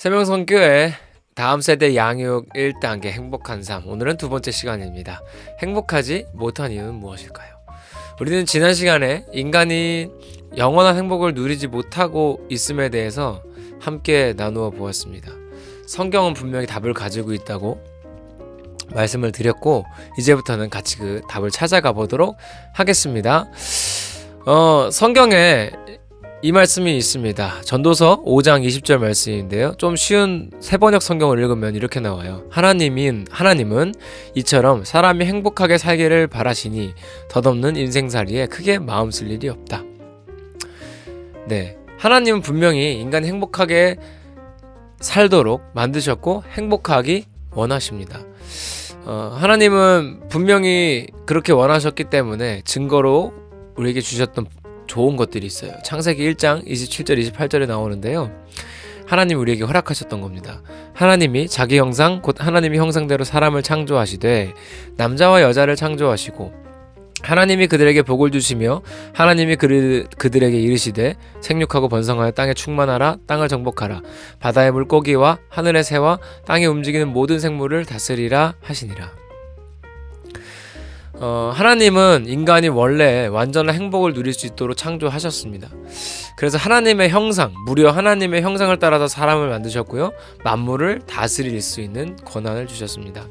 세명선교회 다음 세대 양육 1단계 행복한 삶. 오늘은 두 번째 시간입니다. 행복하지 못한 이유는 무엇일까요? 우리는 지난 시간에 인간이 영원한 행복을 누리지 못하고 있음에 대해서 함께 나누어 보았습니다. 성경은 분명히 답을 가지고 있다고 말씀을 드렸고, 이제부터는 같이 그 답을 찾아가 보도록 하겠습니다. 성경에 이 말씀이 있습니다. 전도서 5장 20절 말씀인데요. 좀 쉬운 세번역 성경을 읽으면 이렇게 나와요. 하나님은 이처럼 사람이 행복하게 살기를 바라시니 덧없는 인생살이에 크게 마음 쓸 일이 없다. 네, 하나님은 분명히 인간이 행복하게 살도록 만드셨고 행복하기 원하십니다. 하나님은 분명히 그렇게 원하셨기 때문에 증거로 우리에게 주셨던 좋은 것들이 있어요. 창세기 1장 27절 28절에 나오는데요. 하나님이 우리에게 허락하셨던 겁니다. 하나님이 자기 형상 곧 하나님의 형상대로 사람을 창조하시되 남자와 여자를 창조하시고 하나님이 그들에게 복을 주시며 하나님이 그들에게 이르시되 생육하고 번성하여 땅에 충만하라. 땅을 정복하라. 바다의 물고기와 하늘의 새와 땅에 움직이는 모든 생물을 다스리라 하시니라. 하나님은 인간이 원래 완전한 행복을 누릴 수 있도록 창조하셨습니다. 그래서 하나님의 형상, 무려 하나님의 형상을 따라서 사람을 만드셨고요. 만물을 다스릴 수 있는 권한을 주셨습니다.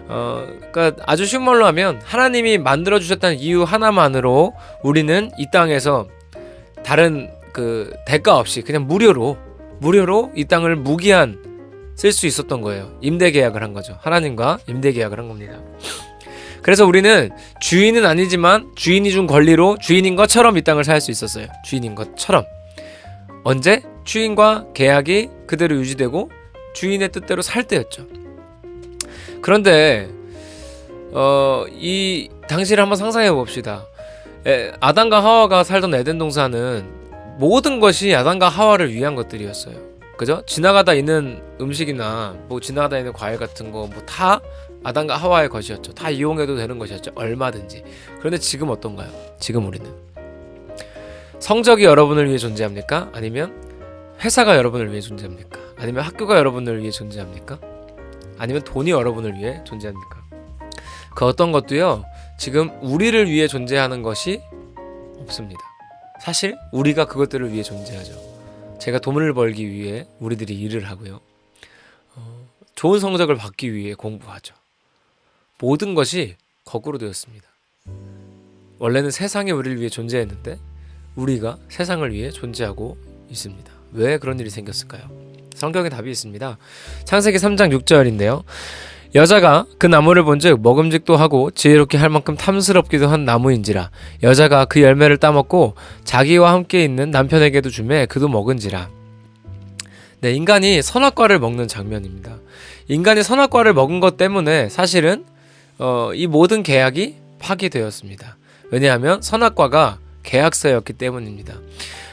그러니까 아주 쉬운 말로 하면 하나님이 만들어 주셨다는 이유 하나만으로 우리는 이 땅에서 다른 그 대가 없이 그냥 무료로 이 땅을 무기한 쓸 수 있었던 거예요. 임대 계약을 한 거죠. 하나님과 임대 계약을 한 겁니다. 그래서 우리는 주인은 아니지만 주인이 준 권리로 주인인 것처럼 이 땅을 살 수 있었어요. 주인인 것처럼. 언제? 주인과 계약이 그대로 유지되고 주인의 뜻대로 살 때였죠. 그런데 이 당시를 한번 상상해 봅시다. 아담과 하와가 살던 에덴 동산은 모든 것이 아담과 하와를 위한 것들이었어요. 그죠? 지나가다 있는 음식이나 뭐 지나가다 있는 과일 같은 거 뭐 다 아담과 하와의 것이었죠. 다 이용해도 되는 것이었죠. 얼마든지. 그런데 지금 어떤가요? 지금 우리는 성적이 여러분을 위해 존재합니까? 아니면 회사가 여러분을 위해 존재합니까? 아니면 학교가 여러분을 위해 존재합니까? 아니면 돈이 여러분을 위해 존재합니까? 그 어떤 것도요, 지금 우리를 위해 존재하는 것이 없습니다. 사실 우리가 그것들을 위해 존재하죠. 제가 돈을 벌기 위해 우리들이 일을 하고요. 좋은 성적을 받기 위해 공부하죠. 모든 것이 거꾸로 되었습니다. 원래는 세상이 우리를 위해 존재했는데 우리가 세상을 위해 존재하고 있습니다. 왜 그런 일이 생겼을까요? 성경에 답이 있습니다. 창세기 3장 6절인데요. 여자가 그 나무를 본즉 먹음직도 하고 지혜롭게 할 만큼 탐스럽기도 한 나무인지라. 여자가 그 열매를 따먹고 자기와 함께 있는 남편에게도 주매 그도 먹은지라. 네, 인간이 선악과를 먹는 장면입니다. 인간이 선악과를 먹은 것 때문에 사실은 이 모든 계약이 파기되었습니다. 왜냐하면 선악과가 계약서였기 때문입니다.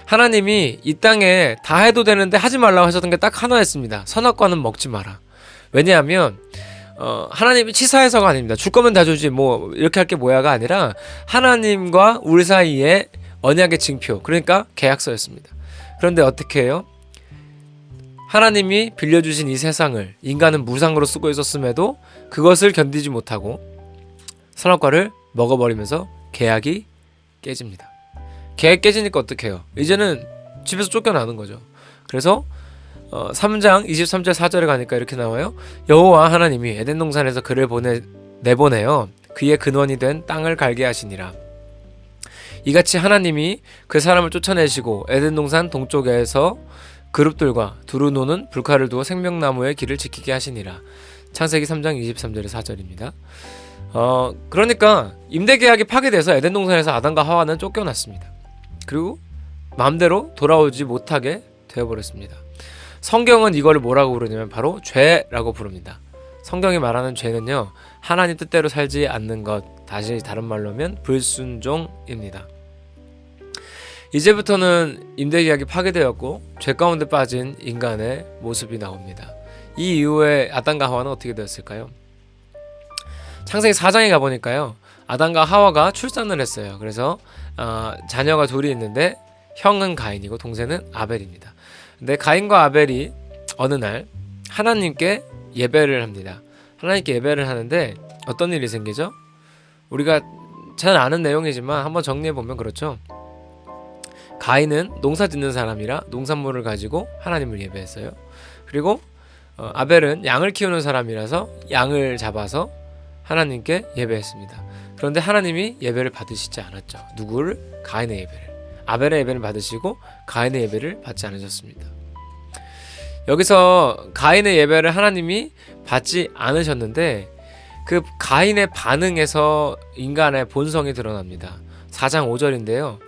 하나님이 이 땅에 다 해도 되는데 하지 말라고 하셨던 게 딱 하나였습니다. 선악과는 먹지 마라. 왜냐하면 하나님이 치사해서가 아닙니다. 줄 거면 다 주지 뭐 이렇게 할 게 뭐야가 아니라 하나님과 우리 사이에 언약의 징표, 그러니까 계약서였습니다. 그런데 어떻게 해요? 하나님이 빌려주신 이 세상을 인간은 무상으로 쓰고 있었음에도 그것을 견디지 못하고 선악과를 먹어버리면서 계약이 깨집니다. 계약 깨지니까 어떻게 해요? 이제는 집에서 쫓겨나는 거죠. 그래서 3장 23절 4절에 가니까 이렇게 나와요. 여호와 하나님이 에덴 동산에서 그를 내보내어 그의 근원이 된 땅을 갈게 하시니라. 이같이 하나님이 그 사람을 쫓아내시고 에덴 동산 동쪽에서 그룹들과 두루 노는 불칼을 두어 생명나무의 길을 지키게 하시니라. 창세기 3장 23절의 4절입니다. 그러니까 임대계약이 파괴돼서 에덴 동산에서 아담과 하와는 쫓겨났습니다. 그리고 마음대로 돌아오지 못하게 되어버렸습니다. 성경은 이걸 뭐라고 부르냐면 바로 죄라고 부릅니다. 성경이 말하는 죄는요, 하나님 뜻대로 살지 않는 것, 다시 다른 말로 하면 불순종입니다. 이제부터는 임대계약이 파괴되었고 죄 가운데 빠진 인간의 모습이 나옵니다. 이 이후에 아담과 하와는 어떻게 되었을까요? 창세기 4장에 가보니까요, 아담과 하와가 출산을 했어요. 그래서 자녀가 둘이 있는데 형은 가인이고 동생은 아벨입니다. 근데 가인과 아벨이 어느 날 하나님께 예배를 합니다. 하나님께 예배를 하는데 어떤 일이 생기죠? 우리가 잘 아는 내용이지만 한번 정리해 보면 그렇죠. 가인은 농사 짓는 사람이라 농산물을 가지고 하나님을 예배했어요. 그리고 아벨은 양을 키우는 사람이라서 양을 잡아서 하나님께 예배했습니다. 그런데 하나님이 예배를 받으시지 않았죠. 누구를? 가인의 예배를. 아벨의 예배를 받으시고 가인의 예배를 받지 않으셨습니다. 여기서 가인의 예배를 하나님이 받지 않으셨는데 그 가인의 반응에서 인간의 본성이 드러납니다. 4장 5절인데요.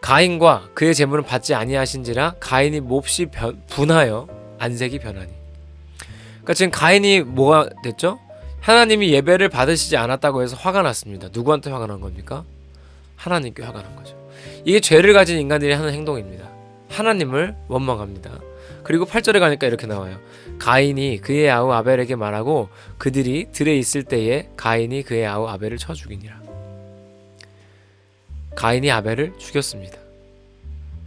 가인과 그의 재물은 받지 아니하신지라 가인이 몹시 분하여 안색이 변하니. 그러니까 지금 가인이 뭐가 됐죠? 하나님이 예배를 받으시지 않았다고 해서 화가 났습니다. 누구한테 화가 난 겁니까? 하나님께 화가 난 거죠. 이게 죄를 가진 인간들이 하는 행동입니다. 하나님을 원망합니다. 그리고 8절에 가니까 이렇게 나와요. 가인이 그의 아우 아벨에게 말하고 그들이 들에 있을 때에 가인이 그의 아우 아벨을 쳐 죽이니라. 가인이 아벨을 죽였습니다.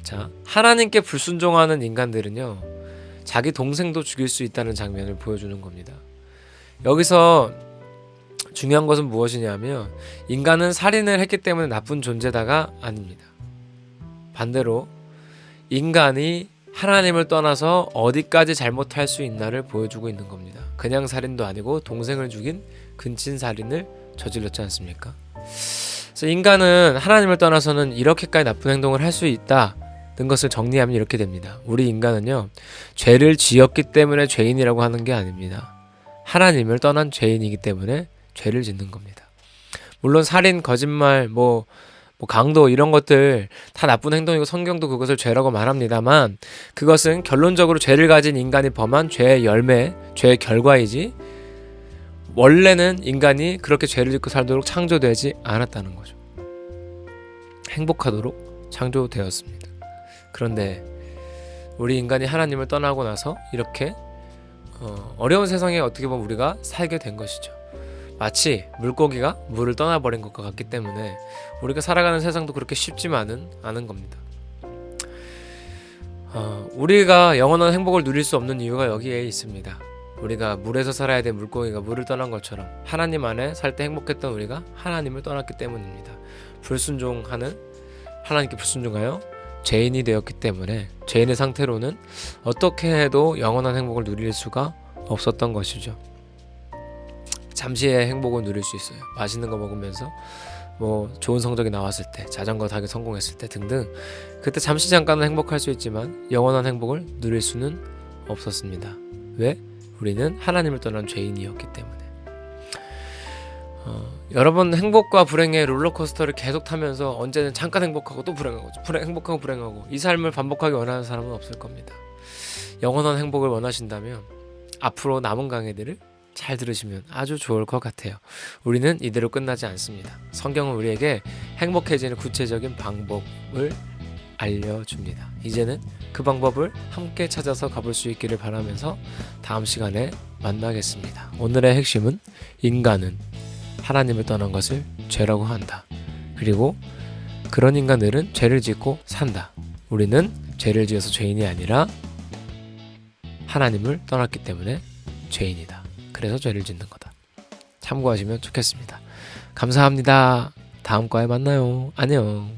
자, 하나님께 불순종하는 인간들은요, 자기 동생도 죽일 수 있다는 장면을 보여주는 겁니다. 여기서 중요한 것은 무엇이냐면 인간은 살인을 했기 때문에 나쁜 존재다가 아닙니다. 반대로 인간이 하나님을 떠나서 어디까지 잘못할 수 있나를 보여주고 있는 겁니다. 그냥 살인도 아니고 동생을 죽인 근친살인을 저질렀지 않습니까? 그래서 인간은 하나님을 떠나서는 이렇게까지 나쁜 행동을 할 수 있다는 것을 정리하면 이렇게 됩니다. 우리 인간은요, 죄를 지었기 때문에 죄인이라고 하는 게 아닙니다. 하나님을 떠난 죄인이기 때문에 죄를 짓는 겁니다. 물론 살인, 거짓말, 강도 이런 것들 다 나쁜 행동이고 성경도 그것을 죄라고 말합니다만 그것은 결론적으로 죄를 가진 인간이 범한 죄의 열매, 죄의 결과이지 원래는 인간이 그렇게 죄를 짓고 살도록 창조되지 않았다는 거죠. 행복하도록 창조되었습니다. 그런데 우리 인간이 하나님을 떠나고 나서 이렇게 어려운 세상에 어떻게 보면 우리가 살게 된 것이죠. 마치 물고기가 물을 떠나버린 것과 같기 때문에 우리가 살아가는 세상도 그렇게 쉽지만은 않은 겁니다. 우리가 영원한 행복을 누릴 수 없는 이유가 여기에 있습니다. 우리가 물에서 살아야 될 물고기가 물을 떠난 것처럼 하나님 안에 살 때 행복했던 우리가 하나님을 떠났기 때문입니다. 하나님께 불순종하여 죄인이 되었기 때문에 죄인의 상태로는 어떻게 해도 영원한 행복을 누릴 수가 없었던 것이죠. 잠시의 행복을 누릴 수 있어요. 맛있는 거 먹으면서 좋은 성적이 나왔을 때, 자전거 타기 성공했을 때 등등 그때 잠깐은 행복할 수 있지만 영원한 행복을 누릴 수는 없었습니다. 왜? 우리는 하나님을 떠난 죄인이었기 때문에. 여러분 행복과 불행의 롤러코스터를 계속 타면서 언제는 잠깐 행복하고 또 불행하고 행복하고 불행하고 이 삶을 반복하게 원하는 사람은 없을 겁니다. 영원한 행복을 원하신다면 앞으로 남은 강의들을 잘 들으시면 아주 좋을 것 같아요. 우리는 이대로 끝나지 않습니다. 성경은 우리에게 행복해지는 구체적인 방법을 알려줍니다. 이제는 그 방법을 함께 찾아서 가볼 수 있기를 바라면서 다음 시간에 만나겠습니다. 오늘의 핵심은 인간은 하나님을 떠난 것을 죄라고 한다. 그리고 그런 인간들은 죄를 짓고 산다. 우리는 죄를 지어서 죄인이 아니라 하나님을 떠났기 때문에 죄인이다. 그래서 죄를 짓는 거다. 참고하시면 좋겠습니다. 감사합니다. 다음 과에 만나요. 안녕.